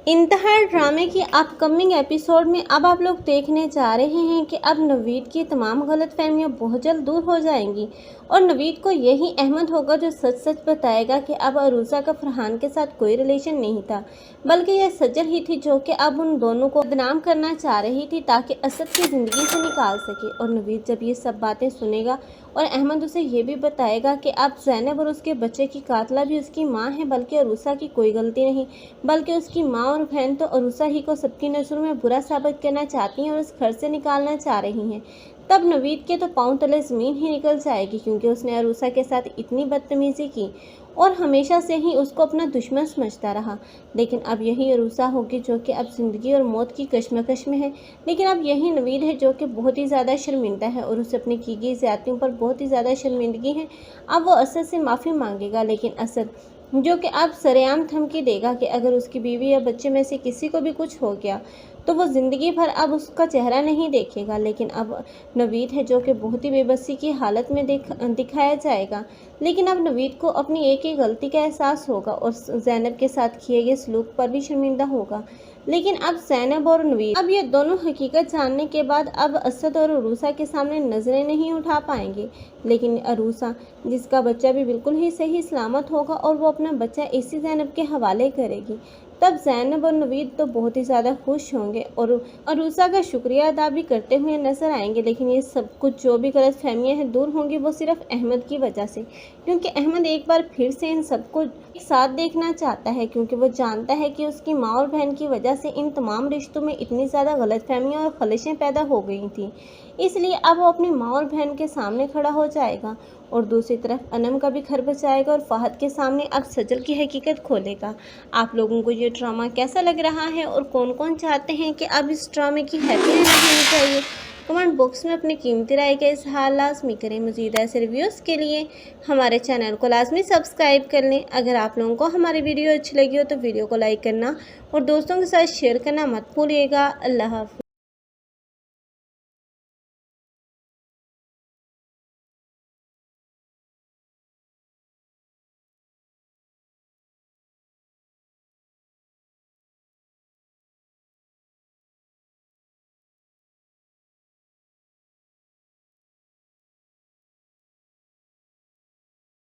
इंतहा ड्रामे की अपकमिंग एपिसोड में अब आप लोग देखने जा रहे हैं कि अब नवीद की तमाम गलतफहमियां बहुत जल्द दूर हो जाएंगी और नवीद को यही अहमद होगा जो सच सच बताएगा कि अब अरूसा का फरहान के साथ कोई रिलेशन नहीं था, बल्कि यह सजल ही थी जो कि अब उन दोनों को बदनाम करना चाह रही थी ताकि असद की ज़िंदगी से निकाल सके। और नवीद जब ये सब बातें सुनेगा और अहमद उसे ये भी बताएगा कि अब ज़ैनब और उसके बच्चे की कातला भी उसकी माँ है, बल्कि अरूसा की कोई गलती नहीं, बल्कि उसकी माँ और बहन तो अरूसा ही को सबकी नज़रों में बुरा साबित करना चाहती हैं और उस घर से निकालना चाह रही हैं। तब नवीद के तो पाँव तले ज़मीन ही निकल जाएगी, क्योंकि उसने अरूसा के साथ इतनी बदतमीज़ी की और हमेशा से ही उसको अपना दुश्मन समझता रहा। लेकिन अब यही अरूसा होगी जो कि अब ज़िंदगी और मौत की कश्मकश में है। लेकिन अब यही नवीद है जो कि बहुत ही ज़्यादा शर्मिंदा है और उसे अपनी की गई ज़्यादतियों पर बहुत ही ज़्यादा शर्मिंदगी है। अब वो असद से माफ़ी मांगेगा, लेकिन असद जो कि अब सरेआम धमकी देगा कि अगर उसकी बीवी या बच्चे में से किसी को भी कुछ हो गया तो वो ज़िंदगी भर अब उसका चेहरा नहीं देखेगा। लेकिन अब नवीद है जो कि बहुत ही बेबसी की हालत में दिखाया जाएगा। लेकिन अब नवीद को अपनी एक ही गलती का एहसास होगा और ज़ैनब के साथ किए गए सलूक पर भी शर्मिंदा होगा। लेकिन अब ज़ैनब और नवीद अब ये दोनों हकीकत जानने के बाद अब असद और अरूसा के सामने नज़रें नहीं उठा पाएंगे। लेकिन अरूसा जिसका बच्चा भी बिल्कुल ही सही सलामत होगा और वो अपना बच्चा इसी ज़ैनब के हवाले करेगी, तब ज़ैनब और नवीद तो बहुत ही ज़्यादा खुश होंगे और अरूसा का शुक्रिया अदा भी करते हुए नजर आएंगे। लेकिन ये सब कुछ जो भी गलतफहमियां हैं दूर होंगी वो सिर्फ अहमद की वजह से, क्योंकि अहमद एक बार फिर से इन सबको एक साथ देखना चाहता है, क्योंकि वो जानता है कि उसकी माँ और बहन की वजह से इन तमाम रिश्तों में इतनी ज़्यादा गलतफहमियां और खलिशें पैदा हो गई थी। इसलिए अब वो अपनी माँ और बहन के सामने खड़ा हो जाएगा और दूसरी तरफ अनम का भी घर बचाएगा और फहद के सामने अब सजल की हकीकत खोलेगा। आप लोगों को ये ड्रामा कैसा लग रहा है और कौन कौन चाहते हैं कि अब इस ड्रामे की हैप्पी एंडिंग होनी चाहिए? कमेंट बॉक्स में अपनी कीमती राय का इजहार लाजमी करें। मज़ीद ऐसे रिव्यूज़ के लिए हमारे चैनल को लाजमी सब्सक्राइब कर लें। अगर आप लोगों को हमारी वीडियो अच्छी लगी हो तो वीडियो को लाइक करना और दोस्तों के साथ शेयर करना मत भूलिएगा। अल्लाह हाफ़िज़।